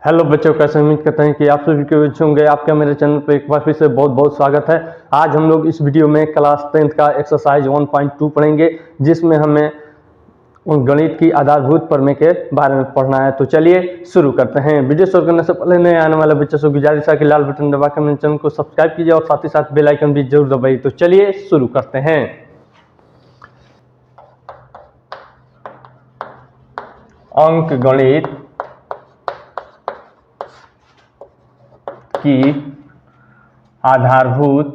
Hello बच्चों, कैसे उम्मीद करते हैं कि आप सभी के अच्छे होंगे। आपका मेरे चैनल पर एक बार फिर से बहुत बहुत स्वागत है। आज हम लोग इस वीडियो में क्लास 10th का एक्सरसाइज 1.2 पढ़ेंगे, जिसमें हमें गणित की आधारभूत प्रमेय के बारे में पढ़ना है। तो चलिए शुरू करते हैं। वीडियो शुरू करने से पहले नए आने वाले बच्चों से गुजारिश है कि लाल बटन दबाकर मेरे चैनल को सब्सक्राइब कीजिए और साथ ही साथ बेल आइकन भी जरूर दबाइए। तो चलिए शुरू करते हैं। अंक गणित की आधारभूत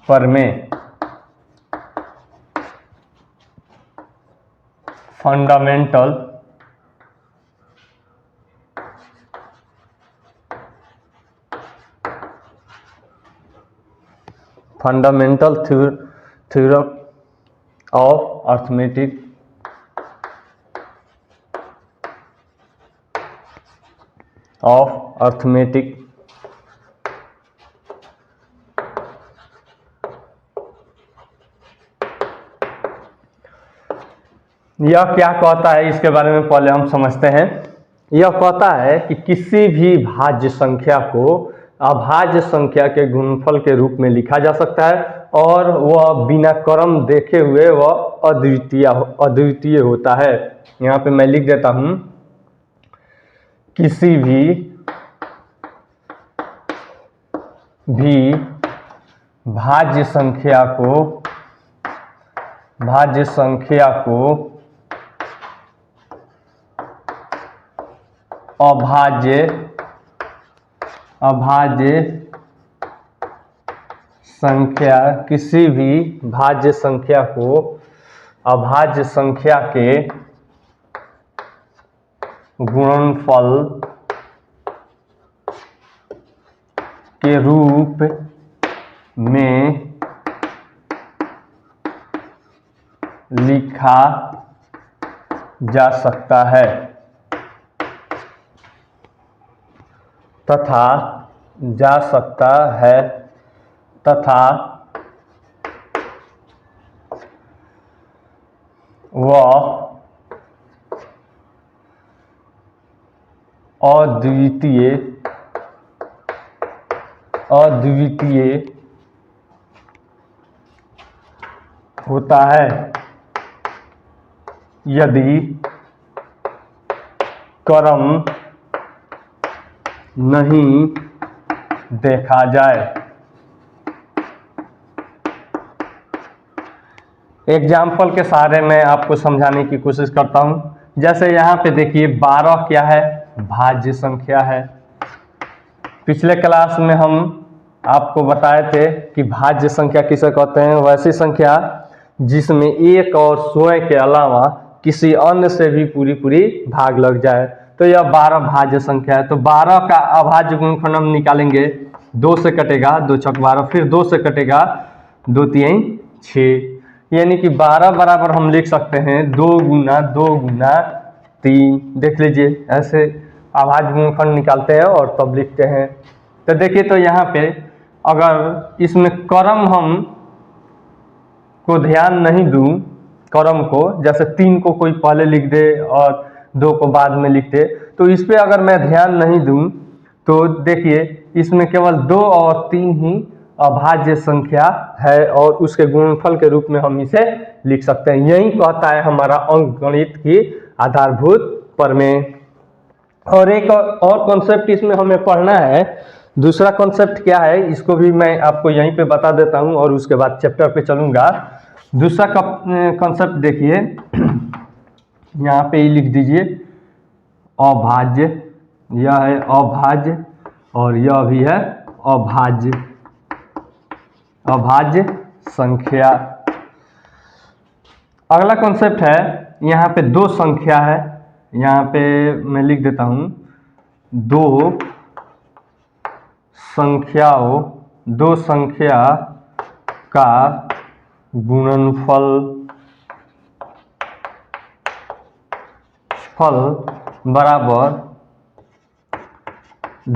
प्रमेय फंडामेंटल थ्योरम ऑफ अर्थमेटिक यह क्या कहता है, इसके बारे में पहले हम समझते हैं। यह कहता है कि किसी भी भाज्य संख्या को अभाज्य संख्या के गुणनफल के रूप में लिखा जा सकता है और वह बिना क्रम देखे हुए वह अद्वितीय होता है। यहाँ पे मैं लिख देता हूं, किसी भी भाज्य संख्या को किसी भी भाज्य संख्या को अभाज्य संख्या के गुणनफल के रूप में लिखा जा सकता है तथा वह अद्वितीय होता है यदि क्रम नहीं देखा जाए। एग्जाम्पल के सहारे मैं आपको समझाने की कोशिश करता हूं। जैसे यहाँ पे देखिए 12 क्या है, भाज्य संख्या है। पिछले क्लास में हम आपको बताए थे कि भाज्य संख्या किसे कहते हैं, वैसी संख्या जिसमें एक और स्वयं के अलावा किसी अन्य से भी पूरी भाग लग जाए। तो यह 12 भाज्य संख्या है। तो 12 का अभाज्य गुणनफल हम निकालेंगे। 2 से कटेगा 2 छक 12, फिर 2 से कटेगा 2 3 6, यानी कि 12 बराबर हम लिख सकते हैं 2 गुना 3। देख लीजिए, ऐसे अभाज्य गुणनफल निकालते हैं और तब लिखते हैं। तो देखिए, तो यहाँ पे अगर इसमें क्रम हम को ध्यान नहीं दूं, क्रम को जैसे 3 को कोई पहले लिख दे और 2 को बाद में लिख दे, तो इस पे अगर मैं ध्यान नहीं दूं तो देखिए इसमें केवल 2 और 3 ही अभाज्य संख्या है और उसके गुणनफल के रूप में हम इसे लिख सकते हैं। यही कहता है हमारा अंकगणित की आधारभूत प्रमेय। और एक और कॉन्सेप्ट इसमें हमें पढ़ना है। दूसरा कॉन्सेप्ट क्या है, इसको भी मैं आपको यहीं पे बता देता हूं और उसके बाद चैप्टर पे चलूंगा। दूसरा कॉन्सेप्ट देखिए, यहाँ पे ही लिख दीजिए अभाज्य। यह है अभाज्य और यह भी है अभाज्य संख्या। अगला कॉन्सेप्ट है, यहाँ पे 2 संख्या है। यहाँ पे मैं लिख देता हूं 2 संख्या का गुणनफल बराबर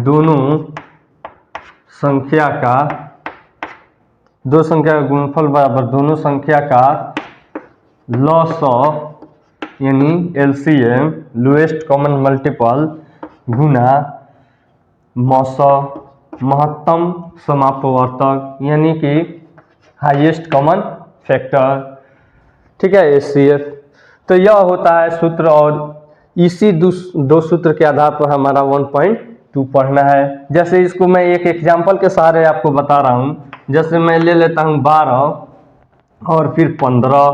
दोनों संख्या का गुणनफल बराबर दोनों संख्या का लॉस यानी LCM लोएस्ट कॉमन मल्टीपल गुना महत्तम समापवर्तक यानी कि हाईएस्ट कॉमन फैक्टर, ठीक है, HCF। तो यह होता है सूत्र, और इसी दो सूत्र के आधार पर हमारा 1.2 पढ़ना है। जैसे इसको मैं एक एग्जाम्पल के सहारे आपको बता रहा हूँ। जैसे मैं ले लेता हूँ 12 और फिर 15,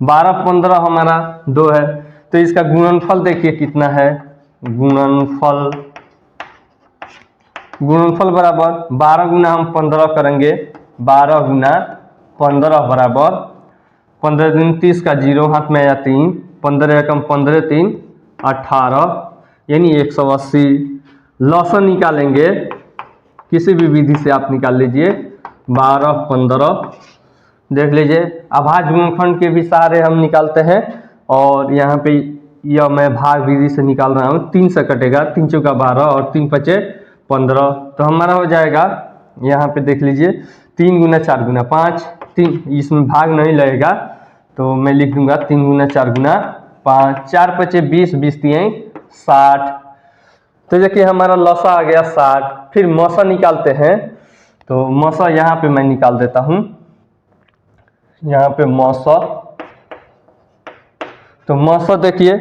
12 15 हमारा 2 है, तो इसका गुणनफल देखिए कितना है। गुणनफल बराबर 12 गुना हम 15 करेंगे, 12 गुना 15 बराबर 15 दिन 30 का 0 हाथ में आया 3, 15 एकम 15 3 18 यानी 180। लॉसन निकालेंगे, किसी भी विधि से आप निकाल लीजिए। 12 15 देख लीजिए, अभाज्य गुणनखंड के भी सहारे हम निकालते हैं, और यहाँ पे यह मैं भाग विधि से निकाल रहा हूँ। 3 से कटेगा, 3 चौका 12 और 3 पचे 15, तो हमारा हो जाएगा, यहाँ पे देख लीजिए 3 गुना 4 गुना 5, 3 इसमें भाग नहीं लगेगा तो मैं लिख दूंगा 3 गुना 4 गुना 5, 4 पचे 20, 20 3 60। तो देखिए हमारा लॉसा आ गया 60। फिर मौसा निकालते हैं, तो मौसा यहाँ पे मैं निकाल देता हूँ, यहाँ पे मौसा। तो मौसा देखिए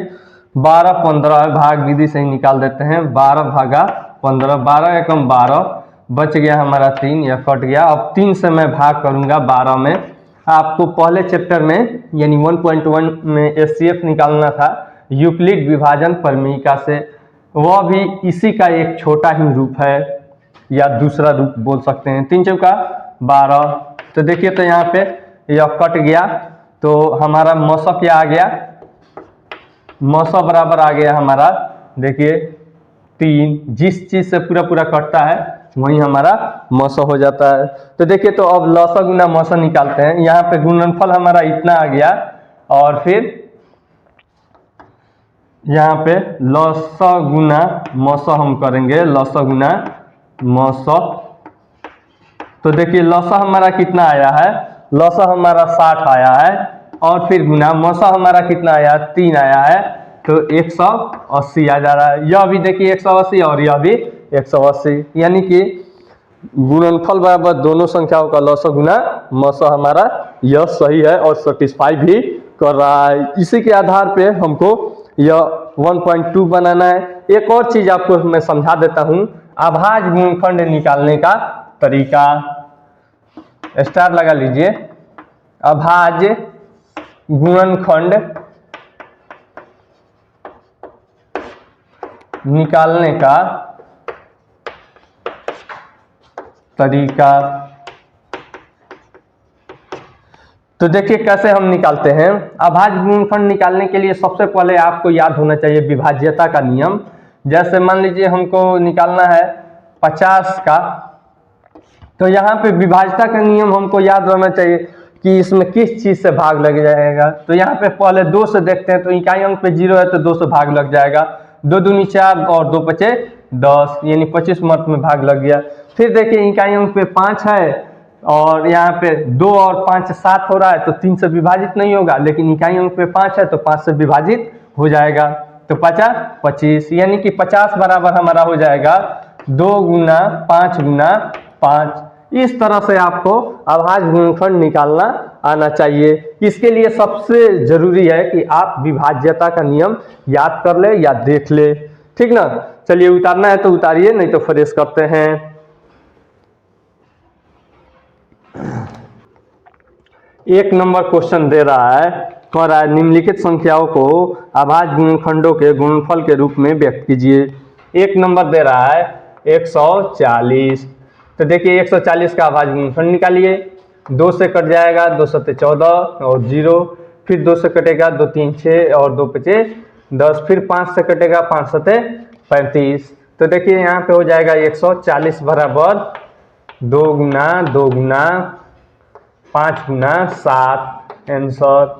12 15 भाग विधि से ही निकाल देते हैं। 12 भागा 15, 12 एकम 12, बच गया हमारा 3, यह कट गया। अब 3 से मैं भाग करूंगा 12 में। आपको पहले चैप्टर में यानी 1.1 में HCF निकालना था, यूक्लिड विभाजन परमीयिका से। वह भी इसी का एक छोटा ही रूप है, या दूसरा रूप बोल सकते हैं। 3 चौका 12, तो देखिए तो यहाँ पे यह कट गया, तो हमारा मौसा क्या आ गया, मौसा बराबर आ गया हमारा, देखिए 3। जिस चीज से पूरा पूरा कटता है वही हमारा मौसा हो जाता है। तो देखिए तो अब लौसा गुना मौसा निकालते हैं। यहाँ पे गुणनफल हमारा इतना आ गया, और फिर यहाँ पे लौसा गुना मौसा हम करेंगे, लौसा गुना मौसा। तो देखिए लौसा हमारा कितना आया है, लौसा हमारा 60 आया है, और फिर गुना मौसा हमारा कितना आया, 3 आया है, तो 180 आ जा रहा है। यह भी देखिए 180 और यह भी 180, यानी कि गुणनफल बराबर दोनों संख्याओं का लौसा गुना मौसा हमारा यह सही है और सेटिस्फाई भी कर रहा है। इसी के आधार पे हमको यह 1.2 बनाना है। एक और चीज आपको मैं समझा देता हूं, अभाज्य गुणनखंड निकालने का तरीका, स्टार लगा लीजिए। अभाज्य गुणनखंड निकालने का तरीका, तो देखिए कैसे हम निकालते हैं। अभाज्य गुणनखंड निकालने के लिए सबसे पहले आपको याद होना चाहिए विभाज्यता का नियम। जैसे मान लीजिए हमको निकालना है 50 का, तो यहाँ पे विभाज्यता का नियम हमको याद रहना चाहिए कि इसमें किस चीज से भाग लग जाएगा। तो यहाँ पे पहले 2 से देखते हैं, तो इकाई अंक पे 0 है तो 2 से भाग लग जाएगा। 2 दूनी 4 और 2 पचे 10, यानी 25 मत में भाग लग गया। फिर देखिए इकाई अंक पे 5 है, और यहाँ पे 2 और 5 7 हो रहा है, तो 3 से विभाजित नहीं होगा, लेकिन इकाई अंक पे 5 है तो 5 से विभाजित हो जाएगा। तो 50 25, यानी कि 50 बराबर हमारा हो जाएगा 2 गुना 5 गुना 5। इस तरह से आपको अभाज्य गुणनखंड निकालना आना चाहिए। इसके लिए सबसे जरूरी है कि आप विभाज्यता का नियम याद कर ले या देख ले, ठीक ना। चलिए उतारना है तो उतारिए, नहीं तो फ्रेश करते हैं। एक नंबर क्वेश्चन दे रहा है, कह रहा है निम्नलिखित संख्याओं को अभाज्य गुणनखंडों के गुणनफल के रूप में व्यक्त कीजिए। एक नंबर दे रहा है 140, तो देखिए 140 का अभाज्य गुणनखंड निकालिए। 2 से कट जाएगा, 2 सत्ते 14 और 0, फिर 2 से कटेगा, 2 3 6 और 2 पचे 10, फिर 5 से कटेगा, 5 सत्ते 35। तो देखिए यहाँ पे हो जाएगा 140 बराबर 2 गुना 2 गुना 5 गुना 7 आंसर।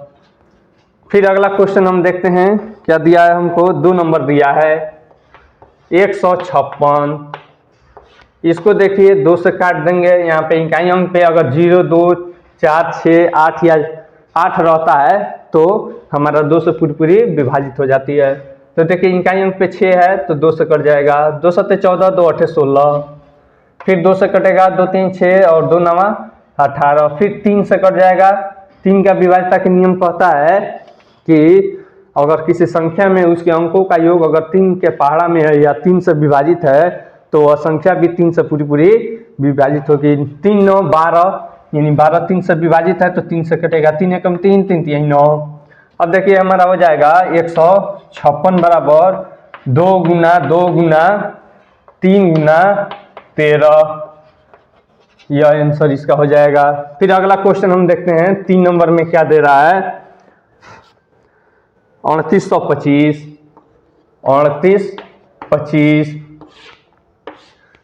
फिर अगला क्वेश्चन हम देखते हैं क्या दिया है हमको। 2 नंबर दिया है 156। इसको देखिए 2 से काट देंगे। यहाँ पे इकाई अंक पे अगर 0 2 4 6 8 या 8 रहता है तो हमारा 2 से पूरी पूरी विभाजित हो जाती है। तो देखिए इकाई अंक पे 6 है तो 2 से कट जाएगा, 2 7 14, 2 8 16, फिर 2 से कटेगा, 2 3 6 और 2 9 18, फिर 3 से कट जाएगा। 3 का विभाज्यता के नियम कहता है कि अगर किसी संख्या में उसके अंकों का योग अगर 3 के पहाड़ा में है या 3 से विभाजित है तो वह संख्या भी 3 से पूरी पूरी विभाजित होगी। 3 9 12, यानी 12 3 से विभाजित है तो 3 से कटेगा, 3 एकम 3, 3 3 9। अब देखिए हमारा हो जाएगा 156 बराबर 2 गुना 2 गुना 3 गुना 13, यह आंसर इसका हो जाएगा। फिर अगला क्वेश्चन हम देखते हैं 3 नंबर में क्या दे रहा है। 3825, 3825।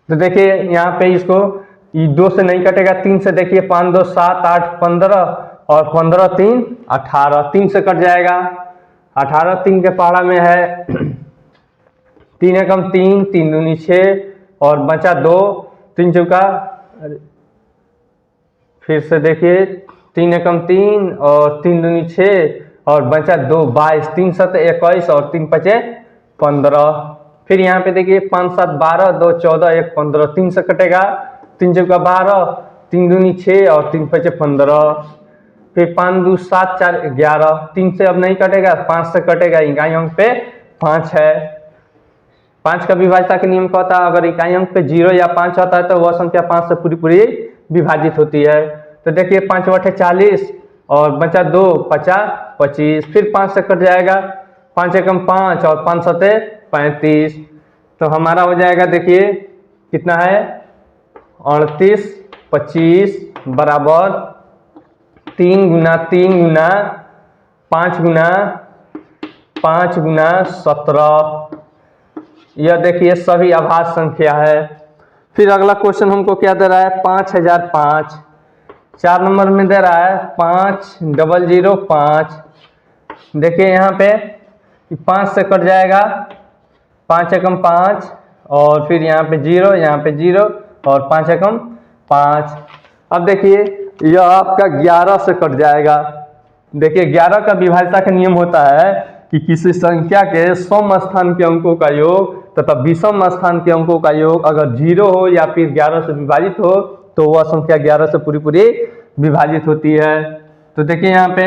तो देखिए यहाँ पे इसको 2 से नहीं कटेगा, 3 से देखिए 5 2 7 8 15 और 15 3 18, 3 से कट जाएगा। 18 3 के पहाड़ा में है 3 एकम 3, 3 दूनी 6 और बचा 2, 3 चौका, फिर से देखिए 3 एकम 3 और 3 दूनी 6 और बचा 2 22, 3 7 21 और 3 5 15। फिर यहाँ पे देखिए 5 7 12, 2 14, 1 15, 3 से कटेगा, 3 चौका 12, 3 दूनी 6 और 3 5 15, फिर 5 2 7 4 11, 3 से अब नहीं कटेगा, 5 से कटेगा, इकाई अंक पे 5 है। 5 का विभाज्यता के नियम कहता है अगर इकाई अंक पे 0 या 5 आता है तो वह संख्या 5 से पूरी पूरी विभाजित होती है। तो देखिए 5 बटे 40 और बचा 2 50 25, फिर 5 से कट जाएगा, 5 एकम 5 और 5 सते 35। तो हमारा हो जाएगा देखिए कितना है 38 25 बराबर 3 गुना 3 गुना 5 गुना 5 गुना 17। यह देखिए सभी अभाज्य संख्या है। फिर अगला क्वेश्चन हमको क्या दे रहा है 5005, 4 नंबर में दे रहा है 5005। देखिए यहाँ पे 5 से कट जाएगा, 5 एकम 5 और फिर यहाँ पे 0, यहाँ पे 0 और 5 एकम 5। अब देखिए यह आपका 11 से कट जाएगा। देखिए 11 का विभाज्यता का नियम होता है कि किसी संख्या के सम स्थान के अंकों का योग तथा विषम स्थान के अंकों का योग अगर 0 हो या फिर 11 से विभाजित हो तो वह संख्या 11 से पूरी पूरी विभाजित होती है। तो देखिए यहाँ पे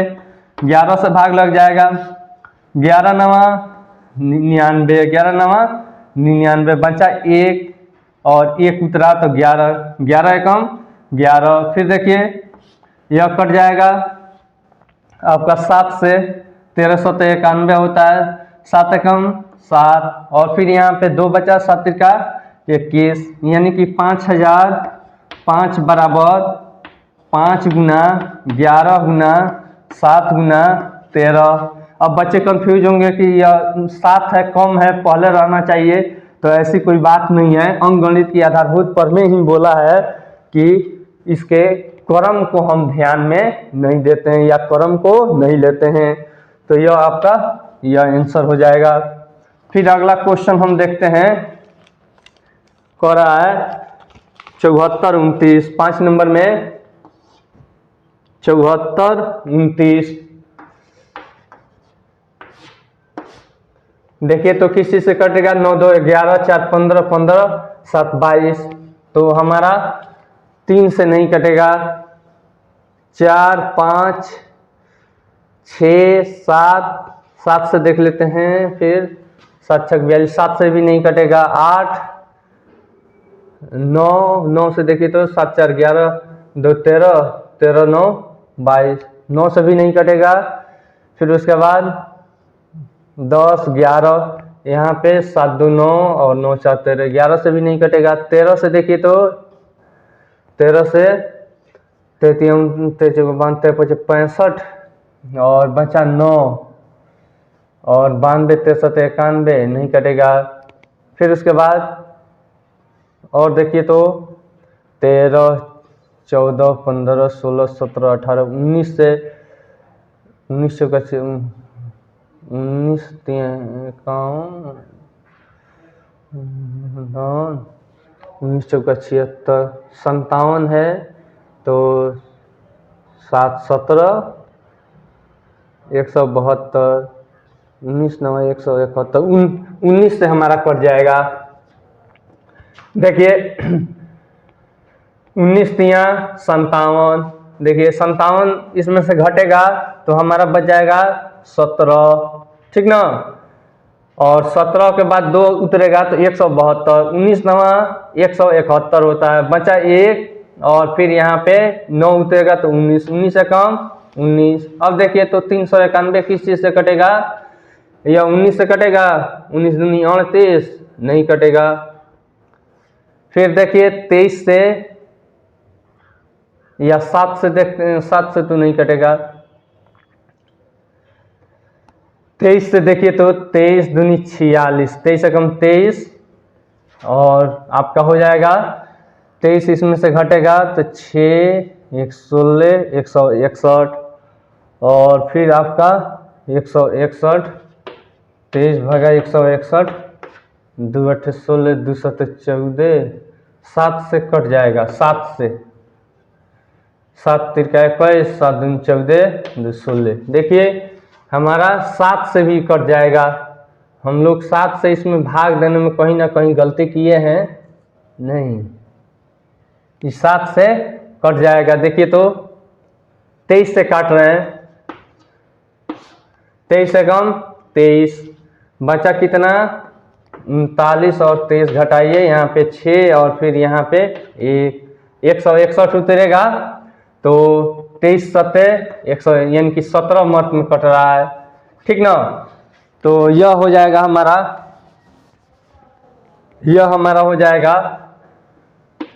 11 से भाग लग जाएगा, 11 नवा 99, 11 नवा 99, बचा 1 और 1 उतरा तो 11, 11 एकम 11। फिर देखिए यह कट जाएगा आपका 7 से, 1391 होता है, 7 एकम 7 और फिर यहाँ पे 2 बचा, 7 त्रिका 21, यानी कि 5005 बराबर 5 गुना 11 गुना 7 गुना 13। अब बच्चे कंफ्यूज होंगे कि यह 7 है कम है पहले रहना चाहिए, तो ऐसी कोई बात नहीं है। अंकगणित की आधारभूत पर में ही बोला है कि इसके क्रम को हम ध्यान में नहीं देते हैं या क्रम को नहीं लेते हैं। तो यह आपका यह आंसर हो जाएगा। फिर अगला क्वेश्चन हम देखते हैं, कह रहा है 74 29, 5 नंबर में 74 29। देखिए तो किसी से कटेगा 9 2 11 4 15 15 7 22, तो हमारा 3 से नहीं कटेगा, 4 5 6 7 7 से देख लेते हैं, फिर 7 6 42, 7 से भी नहीं कटेगा, 8 9 9 से देखिए तो 7 4 11 2 13 13 9 22, 9 से भी नहीं कटेगा। फिर उसके बाद 10 11, यहाँ पे 7 2 9 और 9 4 13, 11 से भी नहीं कटेगा। 13 से देखिए तो 13 से 33 65 और बचा 9 और 92 63 91 नहीं कटेगा। फिर उसके बाद और देखिए तो 13 14 15 16 17 18 19 से 19 का 19 चौका 76 57 है, तो 7 17 172, 19 9 171, 19 से हमारा कट जाएगा। देखिए 19 तिया 57, देखिए 57 इसमें से घटेगा तो हमारा बच जाएगा 17, ठीक ना। और 17 के बाद 2 उतरेगा तो 172, 19 नवा 171 होता है, बचा 1 और फिर यहाँ पे 9 उतरेगा तो 19, 19 से कम 19। अब देखिए तो 391 किस चीज़ से कटेगा, या 19 से कटेगा, 19 दूनी 38 नहीं कटेगा। फिर देखिए 23 से या 7 से देखते हैं, 7 से तो नहीं कटेगा। 23 से देखिए तो 23 दूनी 46, 23 से कम 23 और आपका हो जाएगा 23 इसमें से घटेगा तो 6 116 161 और फिर आपका 161, 23 भागा 161, 2 8 16 2 7 14, 7 से कट जाएगा, 7 से 7 तिरका 21, 7 दूनी 14 2 16। देखिए हमारा 7 से भी कट जाएगा। हम लोग 7 से इसमें भाग देने में कहीं ना कहीं गलती किए हैं, नहीं, इस 7 से कट जाएगा। देखिए तो 23 से काट रहे हैं, 23 से कम 23, बचा कितना 39 और 23 घटाइए, यहाँ पे 6 और फिर यहाँ पे 161 उतरेगा तो 23 सत्ते 100 यानी कि 17 मर्त में कट रहा है, ठीक ना। तो यह हो जाएगा हमारा, यह हमारा हो जाएगा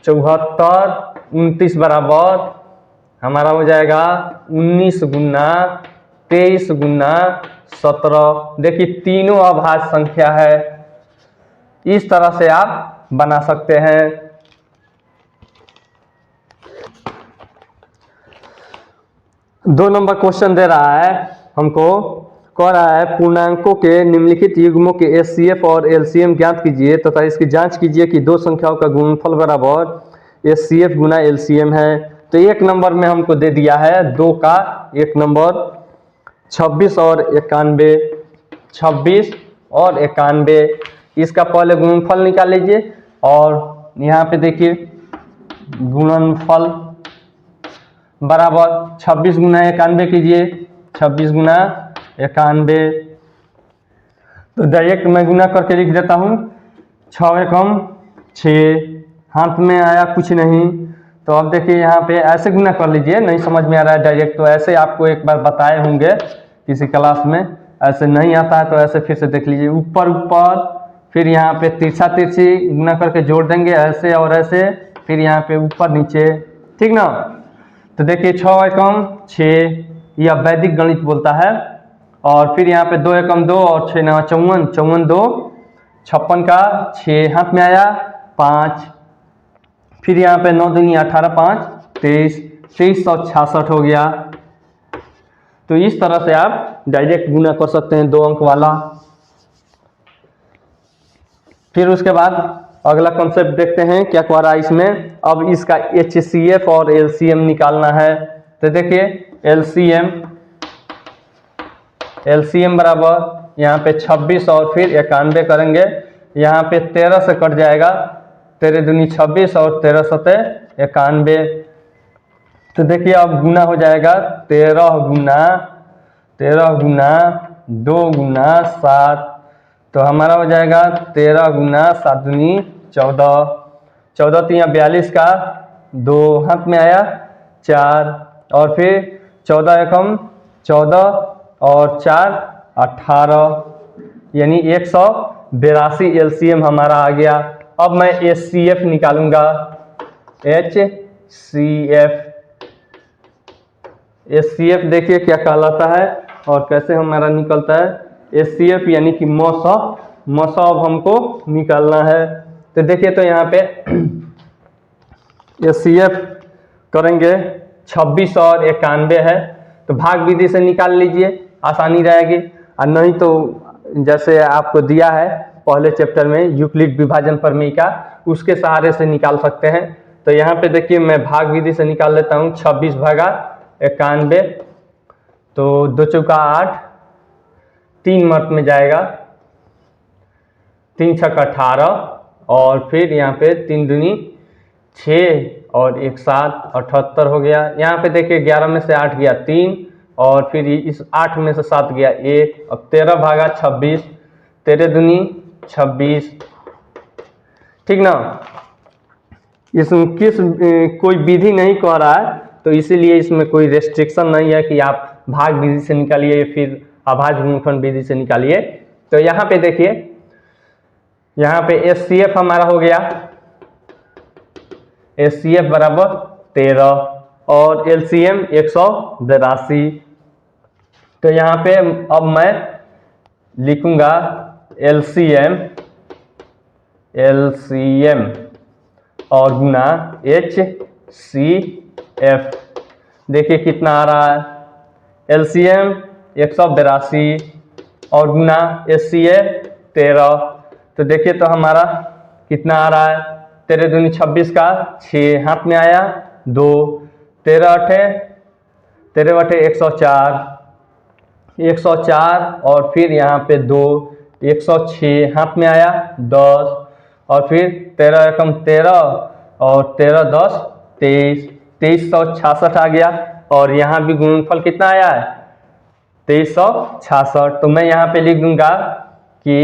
74, 29 बराबर हमारा हो जाएगा 19 गुना 23 गुना 17। देखिए तीनों अभाज्य संख्या है, इस तरह से आप बना सकते हैं। 2 नंबर क्वेश्चन दे रहा है हमको, कह रहा है पूर्णांकों के निम्नलिखित युग्मों के एचसीएफ और एलसीएम ज्ञात कीजिए तथा इसकी जांच कीजिए कि 2 संख्याओं का गुणनफल बराबर एचसीएफ गुना एलसीएम है। तो 1 नंबर में हमको दे दिया है 2 का 1 नंबर 26 और 91, 26 और 91, इसका पहले गुणनफल निकाल लीजिए और यहाँ पे देखिए गुणनफल बराबर 26 गुना 91 कीजिए, 26 गुना 91, तो डायरेक्ट मैं गुना करके लिख देता हूँ, 6 एकम 6, हाथ में आया कुछ नहीं। तो अब देखिए यहाँ पे ऐसे गुना कर लीजिए, नहीं समझ में आ रहा है डायरेक्ट तो ऐसे आपको एक बार बताए होंगे किसी क्लास में, ऐसे नहीं आता है तो ऐसे फिर से देख लीजिए, ऊपर ऊपर फिर यहाँ पे तिरछा तिरछी गुना करके जोड़ देंगे ऐसे और ऐसे, फिर यहाँ पे ऊपर नीचे, ठीक ना। तो देखिए 6 एकम 6, यह वैदिक गणित बोलता है, और फिर यहाँ पे 2 एकम 2 और 6 9 54, 54 2 56 का 6, हाथ में आया 5, फिर यहाँ पे 9 दूनी 18 5 23, 2366 हो गया। तो इस तरह से आप डायरेक्ट गुना कर सकते हैं 2 अंक वाला। फिर उसके बाद अगला कॉन्सेप्ट देखते हैं क्या कह रहा है इसमें। अब इसका एचसीएफ और एलसीएम निकालना है। तो देखिए एलसीएम बराबर यहाँ पे 26 और फिर 91 करेंगे, यहाँ पे 13 से कट जाएगा, 13 दूनी 26 और 13 सते 91। तो देखिए अब गुना हो जाएगा 13 गुना 2 गुना 7, तो हमारा हो जाएगा 13 गुना 7 दूनी 14, 14 तिया 42 का 2, हाथ में आया 4 और फिर 14 एकम 14 और 4 18, यानी 182 एलसीएम हमारा आ गया। अब मैं एचसीएफ निकालूंगा, एचसीएफ देखिए क्या कहलाता है और कैसे हमारा निकलता है। एचसीएफ यानी कि मौसा अब हमको निकालना है। तो देखिए तो यहाँ पे एचसीएफ करेंगे 26 और 91 है, तो भाग विधि से निकाल लीजिए, आसानी रहेगी। और नहीं तो जैसे आपको दिया है पहले चैप्टर में यूक्लिड विभाजन प्रमेय का, उसके सहारे से निकाल सकते हैं। तो यहाँ पे देखिए मैं भाग विधि से निकाल लेता हूँ, 26 भागा 91, तो 2 चौका 8, 3 मर्त में जाएगा, 3 छक्का 18 और फिर यहाँ पे 3 दूनी 6 और 1 7 78 हो गया। यहाँ पे देखिए 11 में से 8 गया 3 और फिर इस 8 में से 7 गया 1, अब 13 भागा 26, 13 दूनी 26, ठीक ना। इसमें कोई विधि नहीं कह रहा है, तो इसीलिए इसमें कोई रेस्ट्रिक्शन नहीं है कि आप भाग विधि से निकालिए फिर अभाज्य गुणनफल विधि से निकालिए। तो यहाँ पे देखिए, यहाँ पे HCF हमारा हो गया, HCF बराबर 13 और LCM 182। तो यहाँ पे अब मैं लिखूंगा LCM और गुना HCF। देखिए कितना आ रहा है, LCM 182 और गुना HCF 13। तो देखिए तो हमारा कितना आ रहा है, 13 दूनी 26 का 6 हाथ में आया 2, 13 बटे 104 और फिर यहाँ पे 2, 106 हाथ में आया 10 और फिर 13 एकम 13 और 13 10 23, 2366 आ गया। और यहाँ भी गुणनफल कितना आया है, 2366। तो मैं यहाँ पे लिख दूंगा कि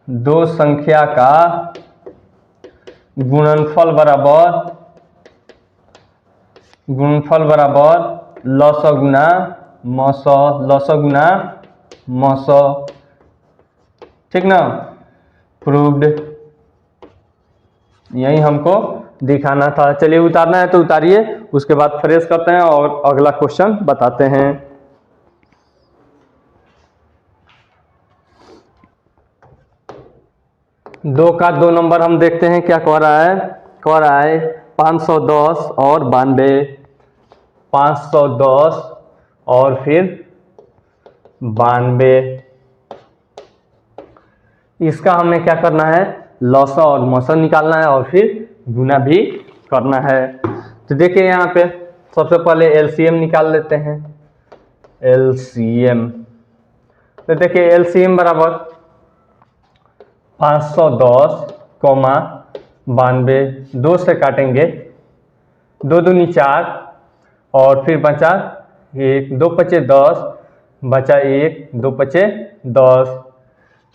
दो संख्या का गुणनफल बराबर लसअ गुना मसअ, ठीक ना। प्रूव्ड, यही हमको दिखाना था। चलिए उतारना है तो उतारिए, उसके बाद फ्रेश करते हैं और अगला क्वेश्चन बताते हैं। दो का 2 नंबर हम देखते हैं क्या कह रहा है। 510 और 92, 510 और फिर 92। इसका हमें क्या करना है, लसअ और मसअ निकालना है और फिर गुना भी करना है। तो देखिए यहाँ पे सबसे पहले LCM निकाल लेते हैं। LCM, तो देखिए LCM बराबर 510, 92, 2 से काटेंगे, 2 दूनी 4 और फिर बचा 1, 2 पचे 10, बचा 1, 2 पचे 10।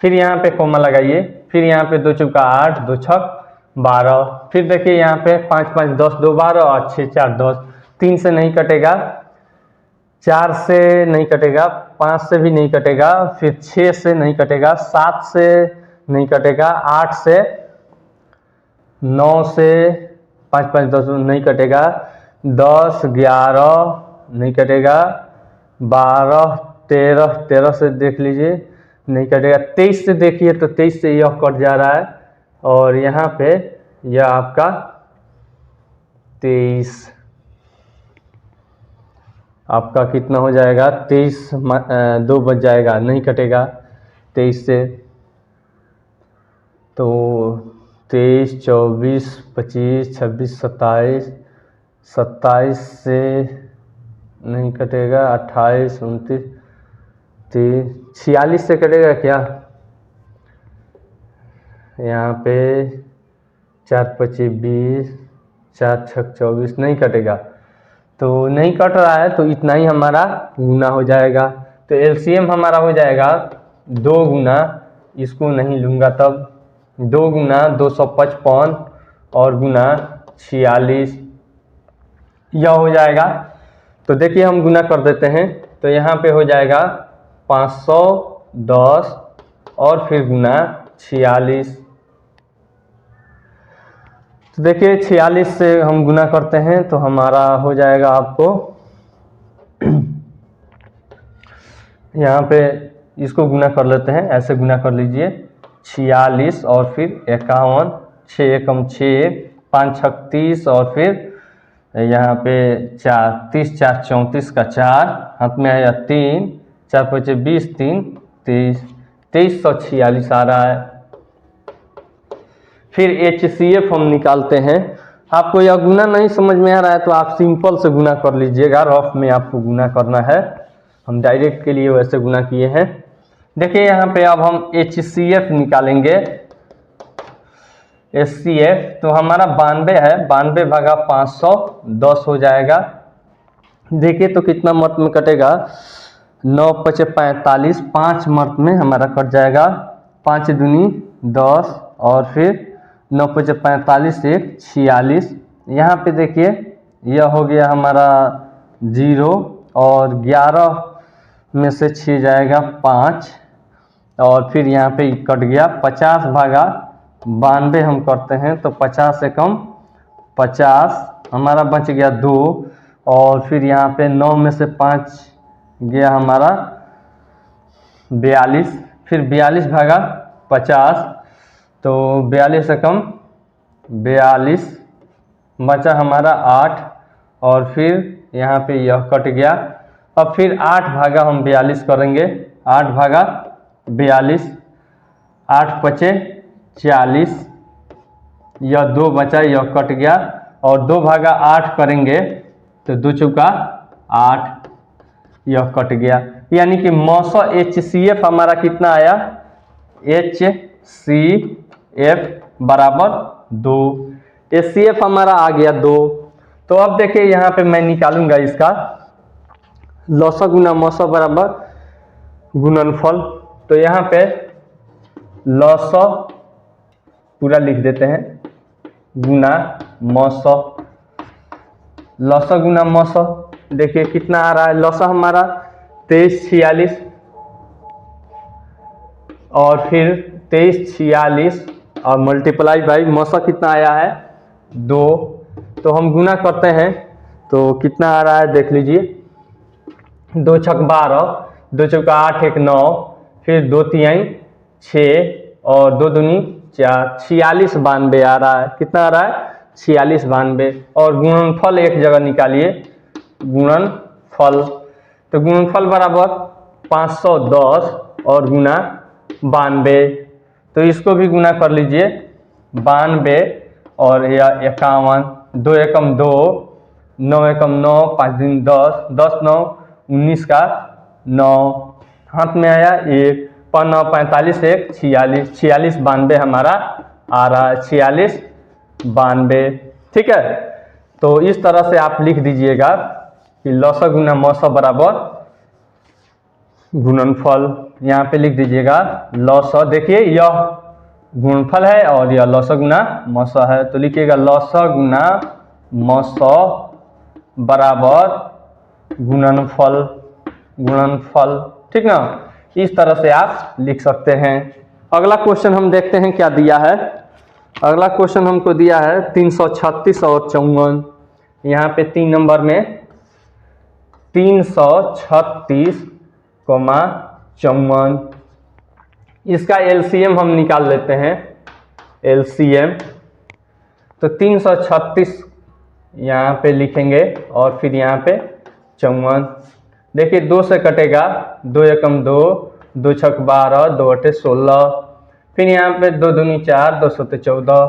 फिर यहाँ पे कोमा लगाइए, फिर यहाँ पे 2 चौका 8, 2 छक 12। फिर देखिए यहाँ पे 5 5 10, 2 12 और 6 4 10, 3 से नहीं कटेगा, 4 से नहीं कटेगा, 5 से भी नहीं कटेगा, फिर 6 से नहीं कटेगा, 7 से नहीं कटेगा, 8 से, 9 से, 5 5 10 नहीं कटेगा, 10 11 नहीं कटेगा, 12 13 से देख लीजिए नहीं कटेगा, 23 से देखिए तो 23 से यह कट जा रहा है और यहाँ पे यह आपका 23 आपका कितना हो जाएगा, 23 2 बच जाएगा, नहीं कटेगा 23 से। तो 23 24 25 26 27, 27 से नहीं कटेगा, 28 29 30, 46 से कटेगा क्या, यहाँ पे 4 25 20, 4 6 24 नहीं कटेगा। तो नहीं कट रहा है तो इतना ही हमारा गुना हो जाएगा। तो LCM हमारा हो जाएगा 2 गुना, इसको नहीं लूँगा तब, 2 गुना 255 और गुना 46, यह हो जाएगा। तो देखिए हम गुना कर देते हैं, तो यहाँ पे हो जाएगा 510 और फिर गुना 46। तो देखिए 46 से हम गुना करते हैं तो हमारा हो जाएगा आपको यहाँ पे इसको गुना कर लेते हैं, ऐसे गुना कर लीजिए 46 और फिर 51, 6 एकम 6, 5 छक 30 और फिर यहाँ पे 4, 30 4 34 का 4 हाथ में आया 3, 4 5 20 3 30, 2346 आ रहा है। फिर HCF हम निकालते हैं, आपको यह गुना नहीं समझ में आ रहा है तो आप सिंपल से गुना कर लीजिएगा, रफ में आपको गुना करना है, हम डायरेक्ट के लिए वैसे गुना किए हैं। देखिए यहाँ पे अब हम HCF निकालेंगे। HCF तो हमारा 92 है, 92 भागा 510 हो जाएगा। देखिए तो कितना मर्त में कटेगा, 9 × 5 = 45, 5 मर्त में हमारा कट जाएगा, 5 दूनी 10 और फिर 9 × 5 = 45, 1 46। यहाँ पे देखिए यह हो गया हमारा 0 और 11 में से 6 जाएगा 5 और फिर यहाँ पे कट गया। 50 भागा 92 हम करते हैं तो 50 से कम 50 हमारा बच गया 2 और फिर यहाँ पे 9 में से 5 गया हमारा 42, फिर 42 भागा 50 तो 42 से कम 42 बचा हमारा 8 और फिर यहाँ पे यह कट गया। अब फिर 8 भागा हम 42 करेंगे, 8 भागा 42, 8 × 5 = 40, यह 2 बचा, यह कट गया और 2 भागा 8 करेंगे तो 2 चौका 8, यह कट गया। यानी कि 900 HCF हमारा कितना आया, HCF बराबर 2, HCF हमारा आ गया 2। तो अब देखिए यहाँ पे मैं निकालूंगा इसका लॉसा गुना मौसा बराबर गुणनफल। तो यहाँ पे लॉसा पूरा लिख देते हैं गुना मौसा, लॉसा गुना मौसा। देखिए कितना आ रहा है, लॉसा हमारा 2346 और फिर 2346 और मल्टीप्लाई बाई मौसा कितना आया है 2। तो हम गुना करते हैं तो कितना आ रहा है देख लीजिए, 2 × 6 = 12, 2 चौका 8, 1 9, फिर 2 तिहाई 6 और 2 दूनी 4, 46 92 आ रहा है। कितना आ रहा है 46 92 और गुणनफल एक जगह निकालिए, गुणनफल तो गुणनफल बराबर 510 और गुना 92, तो इसको भी गुना कर लीजिए 92 और या 51, 2 एकम 2, 9 एकम 9, 5 दूनी 10, 10 9 19 का 9, हाथ में आया 1, 5 9 45, 1 46, 46 92 हमारा आ रहा है, 46 92। ठीक है, तो इस तरह से आप लिख दीजिएगा कि लॉसा गुना मौसा बराबर गुणनफल। यहाँ पे लिख दीजिएगा लॉसा, देखिए यह गुणनफल है और यह लॉसा गुना मौसा है, तो लिखिएगा लॉसा गुना मौसा बराबर गुणनफल, गुणनफल। ठीक ना, इस तरह से आप लिख सकते हैं। अगला क्वेश्चन हम देखते हैं क्या दिया है। अगला क्वेश्चन हमको दिया है 336 और 54। यहाँ पे 3 नंबर में 336, 54, इसका LCM हम निकाल लेते हैं, LCM। तो 336 यहाँ पे लिखेंगे और फिर यहाँ पे 54। देखिए 2 से कटेगा, 2 एकम 2, 2 × 6 = 12, 2 × 8 = 16, फिर यहाँ पे 2 दूनी 4, 2 × 7 = 14,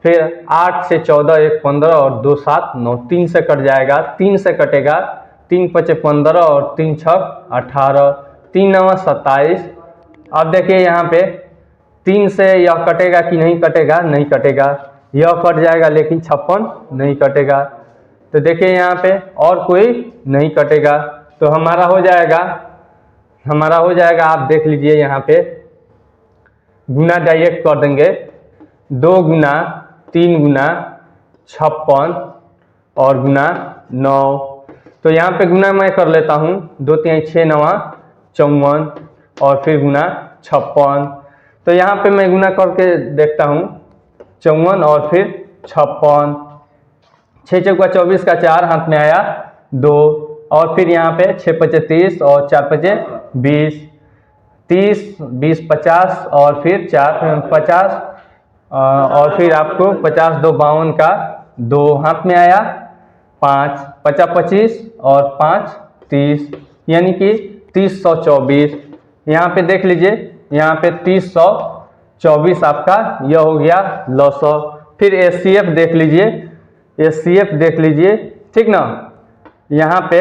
फिर 8 से 14 1 15 और 2 7 9, 3 से कट जाएगा, 3 से कटेगा, 3 × 5 = 15 और 3 × 6 = 18, 3 × 9 = 27। अब देखिए यहाँ पे 3 से यह कटेगा कि नहीं कटेगा, नहीं कटेगा, यह कट जाएगा लेकिन 56 नहीं कटेगा। तो देखिए यहाँ पे और कोई नहीं कटेगा, तो हमारा हो जाएगा, हमारा हो जाएगा, आप देख लीजिए यहाँ पे गुना डायरेक्ट कर देंगे, 2 गुना 3 गुना 56 और गुना 9। तो यहाँ पे गुना मैं कर लेता हूँ, 2 तिहाई 6 9 54 और फिर गुना 56। तो यहाँ पे मैं गुना करके देखता हूँ 54 और फिर 56, 6 चौका 24 का 4, हाथ में आया 2 और फिर यहाँ पे 6 × 5 = 30 और 4 × 5 = 20, 30 20 50 और फिर 4 50 और फिर आपको 50 2 52 का 2, हाथ में आया 5, 50 25 और 5 30, यानी कि 3024। यहाँ पे देख लीजिए, यहाँ पे 3024 आपका यह हो गया लॉसा। फिर HCF देख लीजिए, HCF देख लीजिए, ठीक ना। यहाँ पे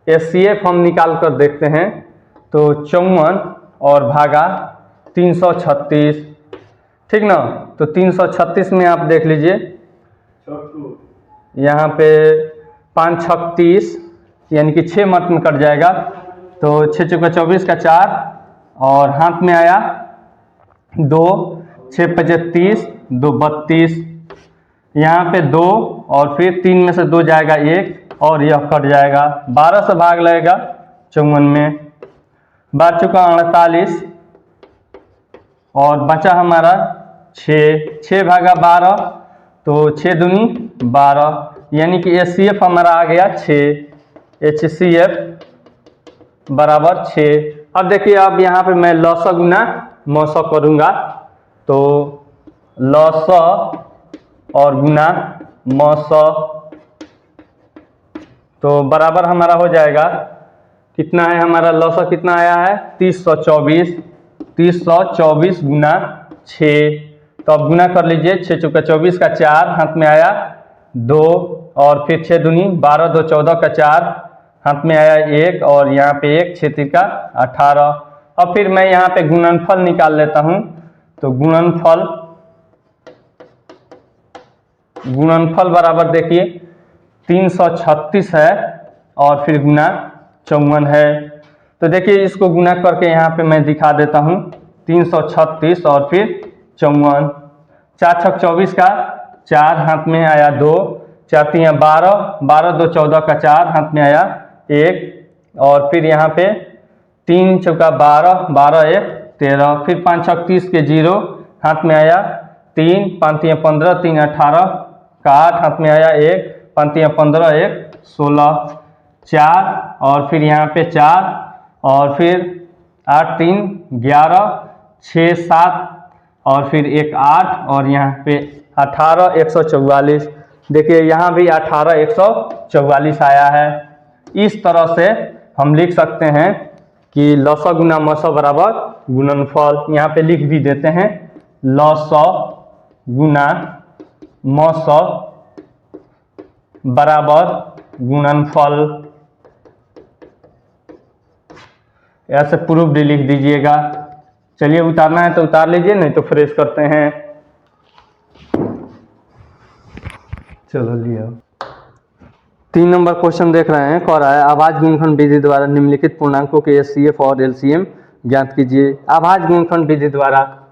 HCF हम निकाल कर देखते हैं तो 54 और भागा 336, ठीक ना। तो 336 में आप देख लीजिए, यहाँ पे 5 छक 30 यानी कि 6 मत में कट जाएगा। तो 6 चौका 24 का 4 और हाथ में आया 2, 6 पचे 30, 2 32, यहाँ पे 2 और फिर 3 में से 2 जाएगा 1 और यह कट जाएगा। 12 से भाग लगेगा 54 में, 12 चौका 48 और बचा हमारा 6 भागा 12, तो 6 दूनी 12 यानी कि HCF हमारा आ गया 6। HCF बराबर 6। अब देखिए, अब यहाँ पे मैं लॉस गुना मौसा करूँगा, तो लॉस और गुना मौसा, तो बराबर हमारा हो जाएगा, कितना है हमारा लॉस कितना आया है 324, 324 गुना 6। तो अब गुना कर लीजिए, 6 चौका 24 का 4 हाथ में आया 2 और फिर 6 दूनी 12, 2 14 का 4 हाथ में आया 1 और यहाँ पे 1, 6 3 का 18। अब फिर मैं यहाँ पे गुणनफल निकाल लेता हूँ। तो गुणनफल बराबर देखिए 336 है और फिर गुना 54 है। तो देखिए, इसको गुना करके यहाँ पे मैं दिखा देता हूँ, 336 और फिर 54, 4 छक 24 का 4 हाथ में आया 2, 4 3 12, 12 2 14 का 4 हाथ में आया 1 और फिर यहाँ पे 3 चौका 12, 12 1 13, फिर 5 छक 30 के 0 हाथ में आया 3, 5 3 15, 3 18 का 8 हाथ में आया 1, 5 3 15 1 16, 4 और फिर यहाँ पे 4 और फिर 8 3 11, 6 7 और फिर 1 8 और यहाँ पे 18 144। देखिए, यहाँ भी 18 144 आया है। इस तरह से हम लिख सकते हैं कि लॉस गुना मौसा बराबर गुणनफल। यहाँ पे लिख भी देते हैं, लॉस गुना मौसा बराबर गुणनफल, ऐसे प्रूफ भी लिख दीजिएगा। चलिए, उतारना है तो उतार लीजिए, नहीं तो फ्रेश करते हैं। चलो लिया। 3 नंबर क्वेश्चन देख रहे हैं, कह रहा है अभाज्य गुणनखंड विधि द्वारा निम्नलिखित पूर्णांकों के HCF और LCM ज्ञात कीजिए। अभाज्य गुणनखंड विधि द्वारा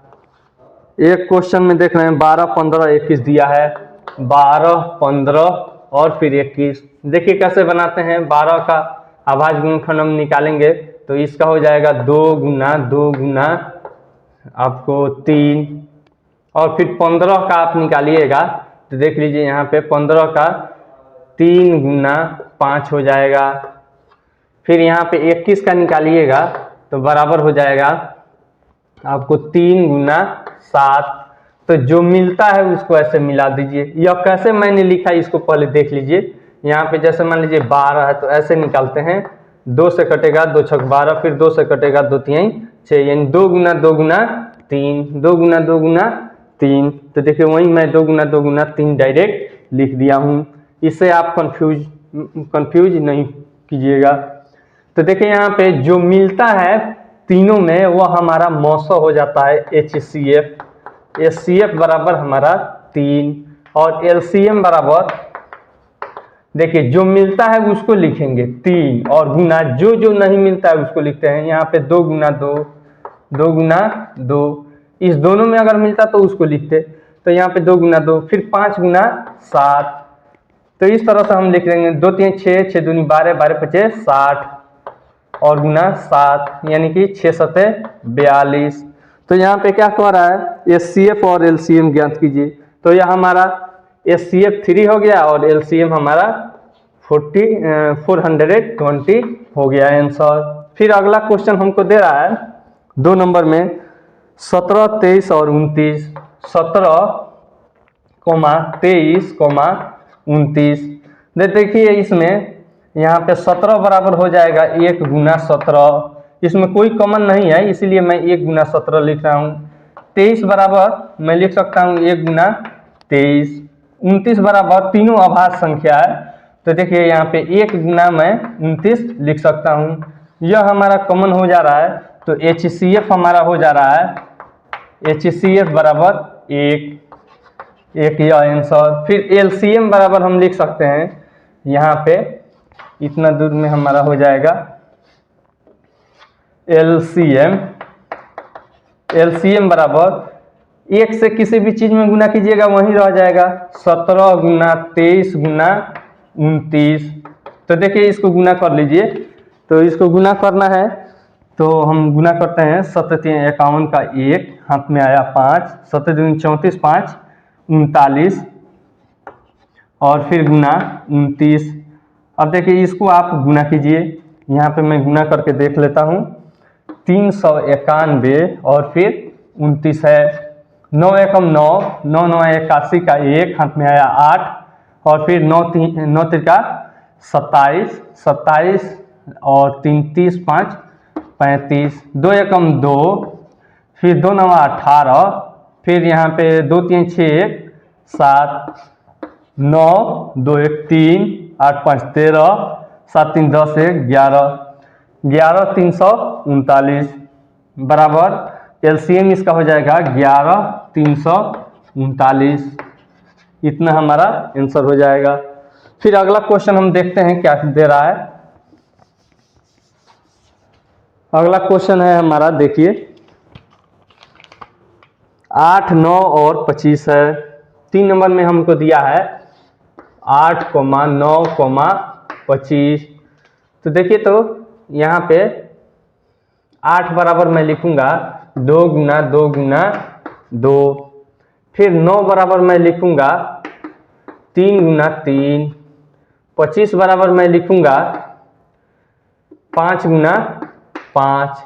एक क्वेश्चन में देख रहे हैं 12 15 21 दिया है, 12 15 और फिर 21। देखिए कैसे बनाते हैं। 12 का अभाज्य गुणनखंड हम निकालेंगे तो इसका हो जाएगा 2 गुना आपको 3 और फिर 15 का आप निकालिएगा तो देख लीजिए यहाँ पे 15 का 3 गुना 5 हो जाएगा। फिर यहाँ पे 21 का निकालिएगा तो बराबर हो जाएगा आपको 3 गुना 7। तो जो मिलता है उसको ऐसे मिला दीजिए। यह कैसे मैंने लिखा है इसको पहले देख लीजिए। यहाँ पे जैसे मान लीजिए 12 है तो ऐसे निकालते हैं, 2 से कटेगा 2 छक 12, फिर 2 से कटेगा 2 3 6, यानी 2 गुना 3, 2 गुना 3। तो देखिए वहीं मैं 2 गुना 3 डायरेक्ट लिख दिया हूँ। इससे आप कंफ्यूज नहीं कीजिएगा। तो देखिए यहाँ पे जो मिलता है तीनों में वह हमारा मौसा हो जाता है HCF। HCF बराबर हमारा 3 और LCM बराबर, देखिए जो मिलता है उसको लिखेंगे 3 और गुना जो नहीं मिलता है उसको लिखते हैं। यहाँ पे 2 गुना 2, इस दोनों में अगर मिलता तो उसको लिखते। तो यहाँ पे 2 गुना 2, फिर 5 गुना 7। तो इस तरह से हम लिख लेंगे 2 3 6, 6 दूनी 12, 12 5 60 और गुना 7, यानी कि 6 7 42। तो यहाँ पे क्या कह रहा है HCF और LCM ज्ञात कीजिए। तो यह हमारा HCF 3 हो गया और LCM हमारा 420 हो गया आंसर। फिर अगला क्वेश्चन हमको दे रहा है 2 नंबर में 17 23 और 29, 17, 23, 29। देखिए इसमें यहाँ पे 17 बराबर हो जाएगा 1 गुना 17। इसमें कोई कॉमन नहीं है इसीलिए मैं 1 गुना 17 लिख रहा हूँ। 23 बराबर मैं लिख सकता हूँ 1 गुना 23। 29 बराबर तीनों अभाज्य संख्या है, तो देखिए यहाँ पे 1 गुना मैं 29 लिख सकता हूँ। यह हमारा कॉमन हो जा रहा है, तो HCF हमारा हो जा रहा है HCF बराबर 1 यह आंसर। फिर LCM बराबर हम लिख सकते हैं, यहाँ पे इतना दूर में हमारा हो जाएगा LCM बराबर 1 से किसी भी चीज में गुना कीजिएगा वहीं रह जाएगा, 17 गुना 23 गुना 29। तो देखिए इसको गुना कर लीजिए, तो इसको गुना करना है तो हम गुना करते हैं। 7 3 51 का 1 हाथ में आया 5, 7 दूनी 34 5 39 और फिर गुना 29। अब देखिए इसको आप गुना कीजिए, यहाँ पे मैं गुना करके देख लेता हूँ। 391 और फिर 29 है, 9 एकम 9, 9 9 81 का 1 हाथ में आया 8 और फिर 9 3 27 27 और 3 30 5 35, 2 एकम 2, फिर 2 9 18, फिर यहाँ पे 2 3 6 7 9 2 1 3 8 5 13 7 3 10 1 11 11 339 बराबर LCM इसका हो जाएगा 11 339। इतना हमारा आंसर हो जाएगा। फिर अगला क्वेश्चन हम देखते हैं क्या दे रहा है। अगला क्वेश्चन है हमारा, देखिए 8 9 और 25 है। 3 नंबर में हमको दिया है 8, 9, 25। तो देखिए तो यहाँ पे 8 बराबर मैं लिखूंगा 2 गुना 2 गुना 2, फिर 9 बराबर मैं लिखूंगा 3 गुना 3, 25 बराबर मैं लिखूंगा 5 गुना 5।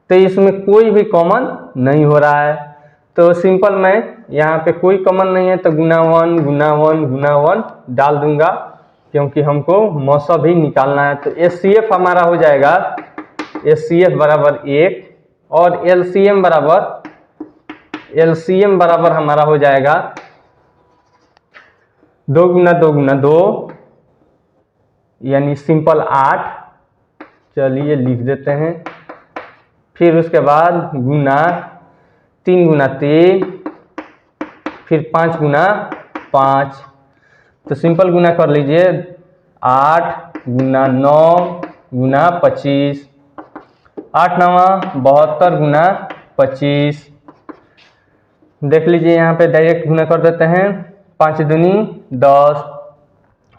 तो इसमें कोई भी कॉमन नहीं हो रहा है, तो सिंपल मैं यहाँ पे कोई कॉमन नहीं है तो गुना 1 गुना 1 गुना 1 डाल दूंगा, क्योंकि हमको मौसा भी निकालना है। तो HCF हमारा हो जाएगा HCF बराबर 1 और LCM बराबर हमारा हो जाएगा 2 गुना 2 गुना 2 यानी सिंपल 8। चलिए लिख देते हैं। फिर उसके बाद गुना 3 गुना 3, फिर 5 गुना 5। तो सिंपल गुना कर लीजिए 8 गुना 9 गुना 25, 8 9 72 गुना 25। देख लीजिए यहाँ पे डायरेक्ट गुना कर देते हैं, 5 दूनी 10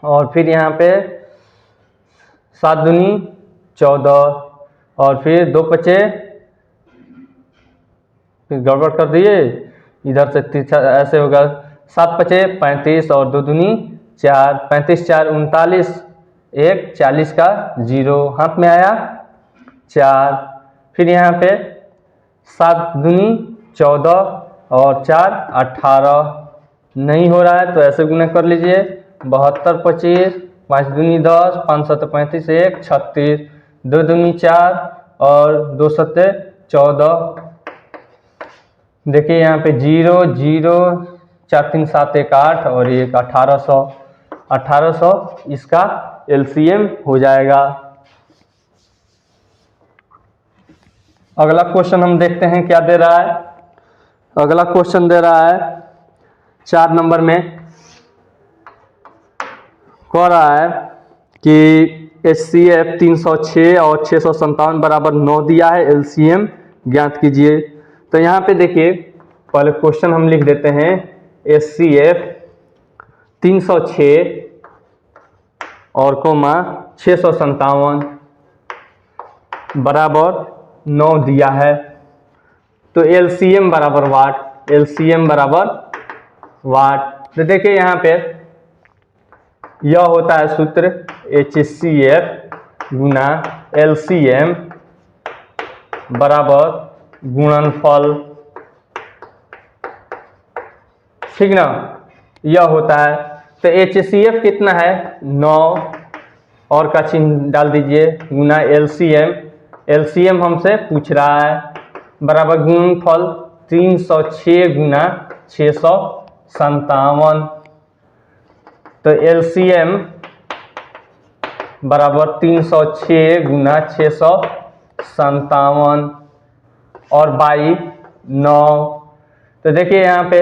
और फिर यहाँ पे 7 दूनी 14 और फिर 2 5 फिर गड़बड़ कर दिए इधर से ऐसे होगा 7 5 35 और 2 दूनी 4, 35 4 39, 1 40 का 0 हाथ में आया 4। फिर यहाँ पे 7 दूनी 14 और 4 18 नहीं हो रहा है तो ऐसे गुना कर लीजिए 72 25, 5 दूनी 10, 5 7 35 1 36, 2 दूनी 4 और 2 7 14। देखिए यहाँ पे 0 0 4 3 7 1 8 और 1 1800 इसका LCM हो जाएगा। अगला क्वेश्चन हम देखते हैं क्या दे रहा है। अगला क्वेश्चन दे रहा है 4 नंबर में, कह रहा है कि HCF 306 और 657 बराबर 9 दिया है, LCM ज्ञात कीजिए। तो यहाँ पे देखिए पहले क्वेश्चन हम लिख देते हैं HCF 306 और 657 बराबर 9 दिया है, तो LCM बराबर वाट। तो देखिए यहाँ पे यह होता है सूत्र HCF गुना LCM बराबर गुणनफल, ठीक ना, यह होता है। तो HCF कितना है 9 और का चिन्ह डाल दीजिए गुना LCM हमसे पूछ रहा है बराबर गुणनफल 306 गुना 657। तो LCM बराबर 306 गुना 657 और बाई 9। तो देखिए यहाँ पे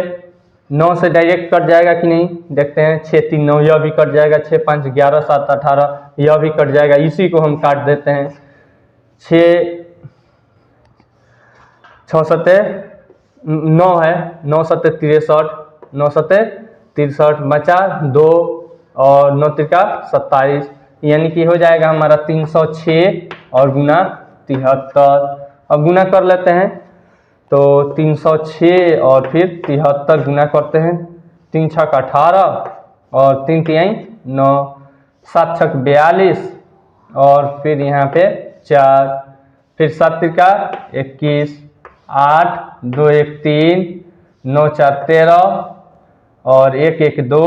9 से डायरेक्ट कट जाएगा कि नहीं, देखते हैं। 6 3 9 यह भी कट जाएगा, 6 5 11 7 18 यह भी कट जाएगा, इसी को हम काट देते हैं। 6 6 सत्ते 9 है, 9 सत्ते 63, 9 सत्ते 63 बचा 2 और 9 त्रिका 27, यानी कि हो जाएगा हमारा 306 और गुना 73। अब गुना कर लेते हैं, तो 306 और फिर 73 गुना करते हैं। 3 छक 18 और 3 तिहाई 9, 7 छक 42 और फिर यहाँ पे 4, फिर 7 त्रिका 21, 8 2 1 3, 9 4 13 और 1 1 2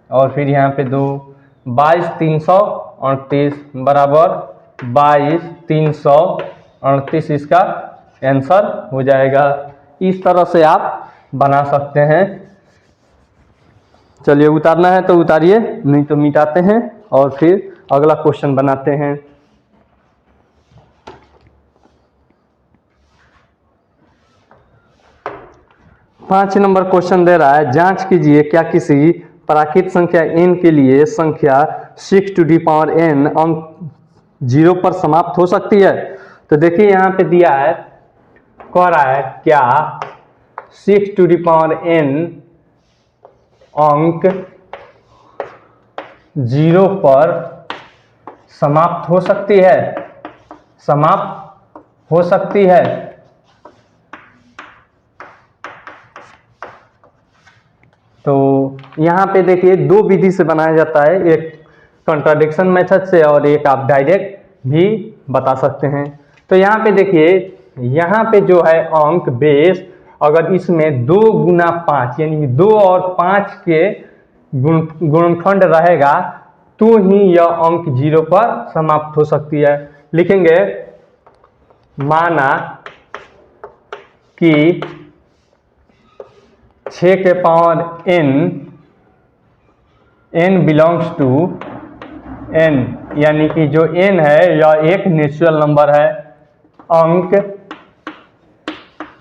और फिर यहाँ पे 2, 22 338 बराबर 22 338 इसका आंसर हो जाएगा। इस तरह से आप बना सकते हैं। चलिए उतारना है तो उतारिए, नहीं तो मिटाते हैं और फिर अगला क्वेश्चन बनाते हैं। पाँच नंबर क्वेश्चन दे रहा है, जांच कीजिए क्या किसी प्राकृत संख्या n के लिए संख्या 6n अंक 0 पर समाप्त हो सकती है। तो देखिए यहाँ पे दिया है, कह रहा है क्या 6n अंक 0 पर समाप्त हो सकती है, समाप्त हो सकती है। तो यहाँ पे देखिए दो विधि से बनाया जाता है, एक कंट्राडिक्शन मेथड से और एक आप डायरेक्ट भी बता सकते हैं। तो यहाँ पे देखिए, यहाँ पे जो है अंक बेस, अगर इसमें 2 गुना 5 यानी 2 और 5 के गुणनखंड रहेगा तो ही यह अंक 0 पर समाप्त हो सकती है। लिखेंगे माना कि 6 के power n belongs to n, यानी कि जो n है यह एक नेचुरल नंबर है। अंक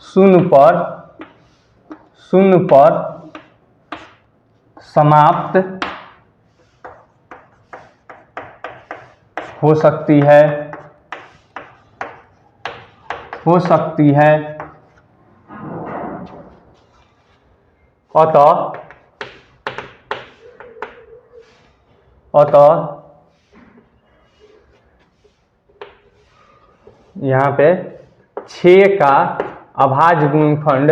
0 पर समाप्त हो सकती है, अतः यहाँ पे 6 का अभाज्य गुणनखंड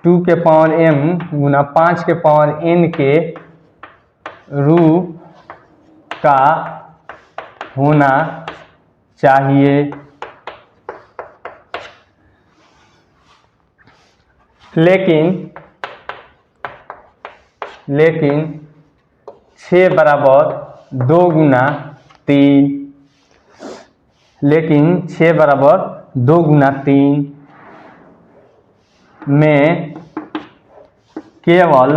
2 के पावर m गुना 5 के पावर n के रूप का होना चाहिए। लेकिन 6 बराबर 2 गुना 3, लेकिन 6 बराबर 2 गुना 3 में केवल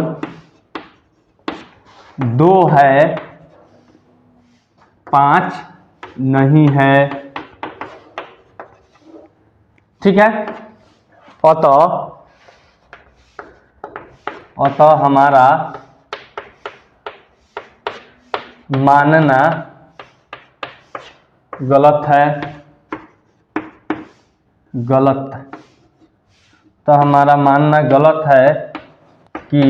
2 है, 5 नहीं है। ठीक है, अतः हमारा मानना गलत है, तो हमारा मानना गलत है कि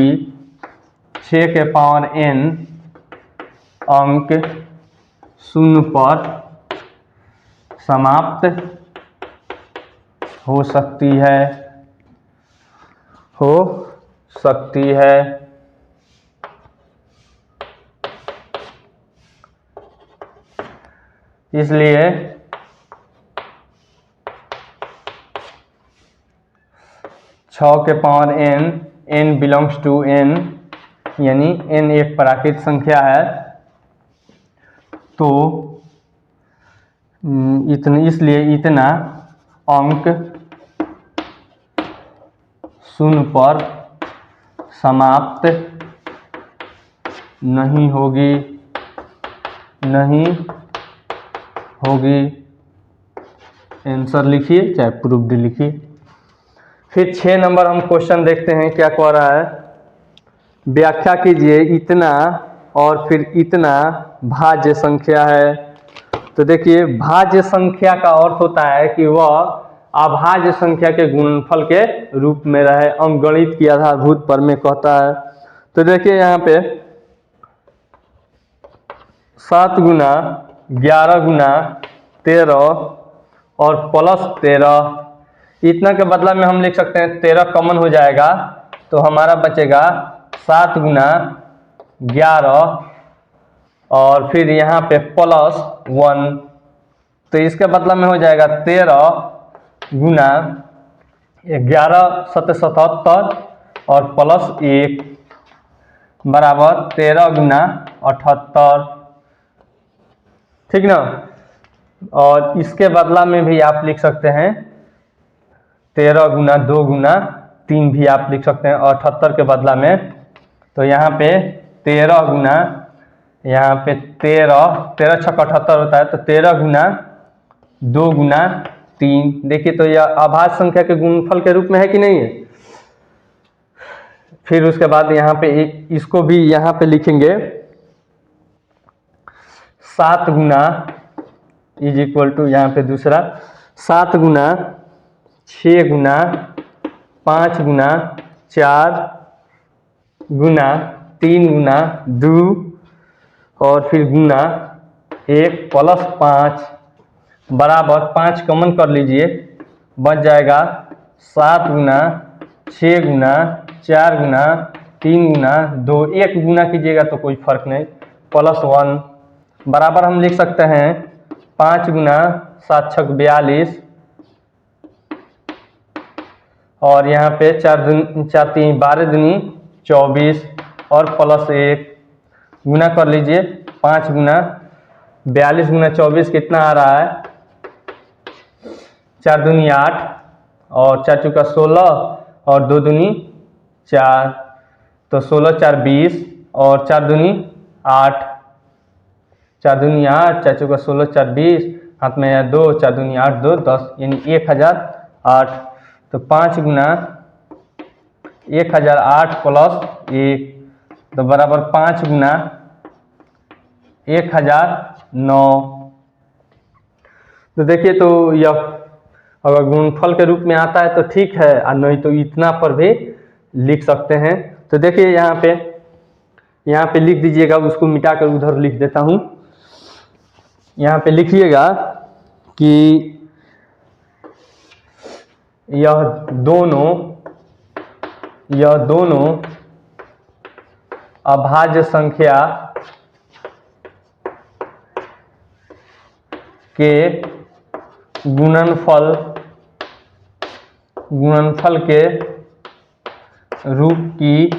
6 के पावर n अंक 0 पर समाप्त हो सकती है, इसलिए 6 के power n belongs to n, यानी n एक प्राकृत संख्या है, तो इसलिए इतना अंक शून्य पर समाप्त नहीं होगी आंसर लिखिए चाहे प्रूफ्ड लिखिए। फिर 6 नंबर हम क्वेश्चन देखते हैं क्या कह रहा है। व्याख्या कीजिए इतना और फिर इतना भाज्य संख्या है। तो देखिए भाज्य संख्या का अर्थ होता है कि वह अभाज्य संख्या के गुणनफल के रूप में रहे, अंकगणित की आधारभूत प्रमेय कहता है। तो देखिए यहाँ पे 7 गुना 11 गुना 13 और प्लस 13, इतना के बदला में हम लिख सकते हैं 13 कॉमन हो जाएगा तो हमारा बचेगा 7 गुना 11 और फिर यहाँ पे प्लस 1, तो इसके बदला में हो जाएगा 13 गुना 11 7 77 और प्लस 1 बराबर 13 गुना 78, ठीक ना। और इसके बदला में भी आप लिख सकते हैं 13 गुना 2 गुना 3 भी आप लिख सकते हैं 78 के बदला में। तो यहाँ पे 13 गुना, यहाँ पे 13 छक 78 होता है, तो 13 गुना 2 गुना 3। देखिए तो यह अभाज्य संख्या के गुणनफल के रूप में है कि नहीं है। फिर उसके बाद यहाँ पे इसको भी यहाँ पे लिखेंगे 7 गुना इज इक्वल टू, यहाँ पे दूसरा 7 गुना 6 गुना 5 गुना 4 गुना 3 गुना 2 और फिर गुना 1 प्लस 5 बराबर 5 कॉमन कर लीजिए, बच जाएगा 7 गुना 6 गुना 4 गुना 3 गुना 2, 1 गुना कीजिएगा तो कोई फर्क नहीं, प्लस 1 बराबर हम लिख सकते हैं 5 गुना 7 छक 42 और यहाँ पे 4 3 12 दूनी 24 और प्लस 1 गुना कर लीजिए। 5 गुना 42 गुना 24 कितना आ रहा है, 4 दूनी 8 और 4 चौका 16 और 2 दूनी 4, तो 16 4 20 और 4 दूनी 8, 4 दूनी 8 4 चौका 16 4 20, हाथ में 2 4 दूनी 8 2 10 यानी 1008। तो 5 गुना 1008 प्लस 1 तो बराबर 5 गुना 1009। तो देखिए तो यह अगर गुणनफल के रूप में आता है तो ठीक है, और नहीं तो इतना पर भी लिख सकते हैं। तो देखिए यहाँ पे लिख दीजिएगा, उसको मिटाकर उधर लिख देता हूँ। यहाँ पे लिखिएगा कि यह दोनों अभाज्य संख्या के गुणनफल के रूप की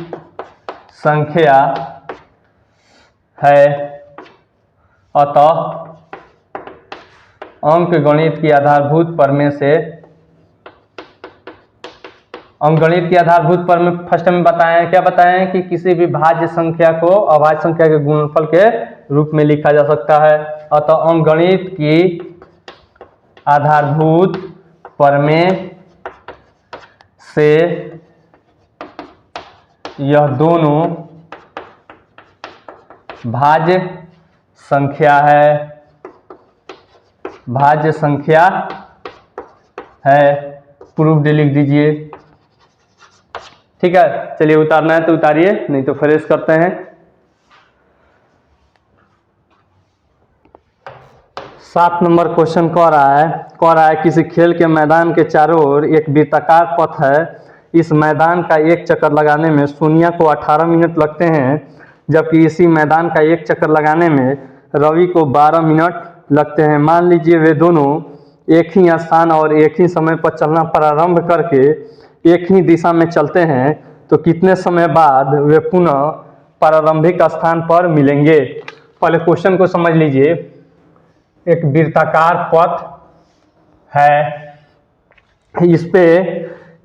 संख्या है, अतः अंकगणित की आधारभूत प्रमेय से, अंकगणित की आधारभूत प्रमेय फर्स्ट में बताएं, क्या बताएं कि किसी भी भाज्य संख्या को अभाज्य संख्या के गुणनफल के रूप में लिखा जा सकता है। अतः अंकगणित की आधारभूत प्रमेय से यह दोनों भाज्य संख्या है, प्रूफ्ड लिख दीजिए। ठीक है, चलिए उतारना है तो उतारिए, नहीं तो फ्रेश करते हैं। 7 नंबर क्वेश्चन कह रहा है किसी खेल के मैदान के चारों ओर एक वृत्ताकार पथ है। इस मैदान का एक चक्कर लगाने में सोनिया को 18 मिनट लगते हैं, जबकि इसी मैदान का एक चक्कर लगाने में रवि को 12 मिनट लगते हैं। मान लीजिए वे दोनों एक ही स्थान और एक ही समय पर चलना प्रारंभ करके एक ही दिशा में चलते हैं, तो कितने समय बाद वे पुनः प्रारंभिक स्थान पर मिलेंगे। पहले क्वेश्चन को समझ लीजिए। एक वृत्ताकार पथ है, इस पे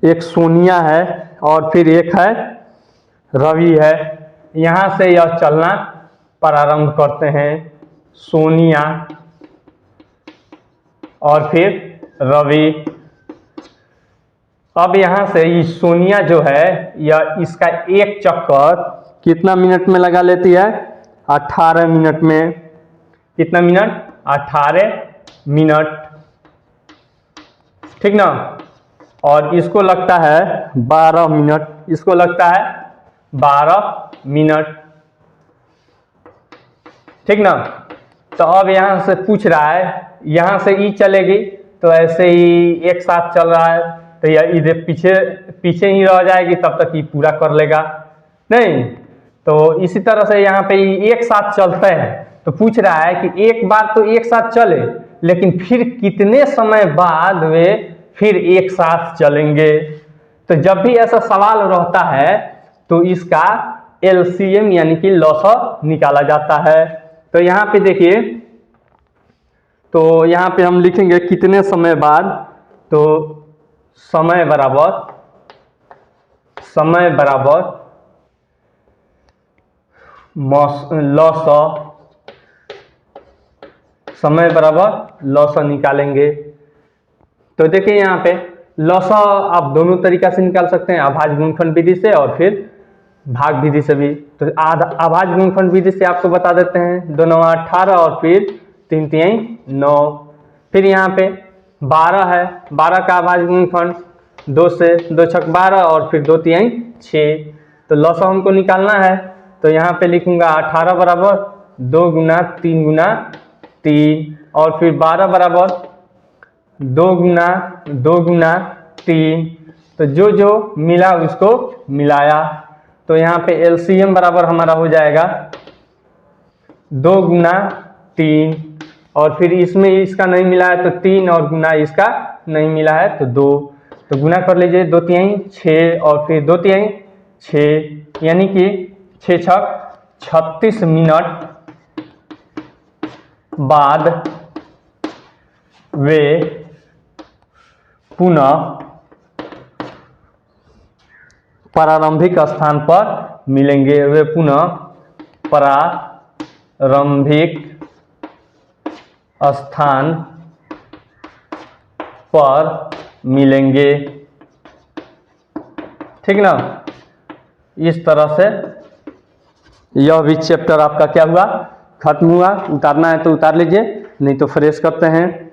एक सोनिया है और फिर एक है रवि है। यहाँ से यह चलना प्रारंभ करते हैं, सोनिया और फिर रवि। अब यहाँ से ये सोनिया जो है यह इसका एक चक्कर कितना मिनट में लगा लेती है? 18 मिनट में। कितना मिनट? 18 मिनट, ठीक ना। और इसको लगता है 12 मिनट, इसको लगता है 12 मिनट, ठीक ना। तो अब यहाँ से पूछ रहा है, यहाँ से ई चलेगी तो ऐसे ही एक साथ चल रहा है तो यह इधर पीछे ही रह जाएगी, तब तक ये पूरा कर लेगा नहीं। तो इसी तरह से यहाँ पे एक साथ चलते हैं, तो पूछ रहा है कि एक बार तो एक साथ चले, लेकिन फिर कितने समय बाद वे फिर एक साथ चलेंगे। तो जब भी ऐसा सवाल रहता है तो इसका एलसीएम यानी कि लॉसा निकाला जाता है। तो यहाँ पे देखिए, तो यहाँ पे हम लिखेंगे कितने समय बाद, तो समय बराबर लॉसा, समय बराबर लॉसा निकालेंगे। तो देखिए यहाँ पे लॉसा आप दोनों तरीका से निकाल सकते हैं, अभाज्य गुणनफल विधि से और फिर भाग विधि से भी। तो अभाज्य गुणनफल विधि से आपको बता देते हैं, 2 9 18 और फिर 3 3 9। फिर यहाँ पे 12 है, 12 का अभाज्य गुणनफल 2 से 2 छक 12 और फिर 2 3 6। तो लॉसा हमको निकालना है, तो यहाँ पे लिखूंगा 18 बराबर 2 गुना 3 गुना 3 और फिर 12 बराबर 2 गुना 3। तो जो जो मिला उसको मिलाया। तो यहाँ पे एलसीएम बराबर हमारा हो जाएगा 2 गुना 3 और फिर इसमें इसका नहीं मिला है तो 3 और गुना इसका नहीं मिला है तो 2। तो गुना कर लीजिए, 2 3 6 और फिर 2 3 6 यानी कि 6 छक 36 मिनट बाद वे पुनः प्रारंभिक स्थान पर मिलेंगे। वे पुनः प्रारंभिक स्थान पर मिलेंगे, ठीक ना। इस तरह से यह भी चैप्टर आपका क्या हुआ? खत्म हुआ। उतारना है तो उतार लीजिए, नहीं तो फ्रेश करते हैं।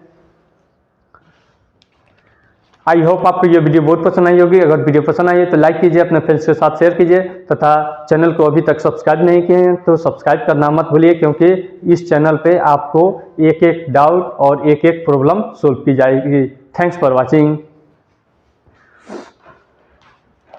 आई होप आपको ये वीडियो बहुत पसंद आई होगी। अगर वीडियो पसंद आई है तो लाइक कीजिए, अपने फ्रेंड्स के साथ शेयर कीजिए तथा चैनल को अभी तक सब्सक्राइब नहीं किए हैं तो सब्सक्राइब करना मत भूलिए, क्योंकि इस चैनल पे आपको एक एक डाउट और एक एक प्रॉब्लम सोल्व की जाएगी। Thanks for watching.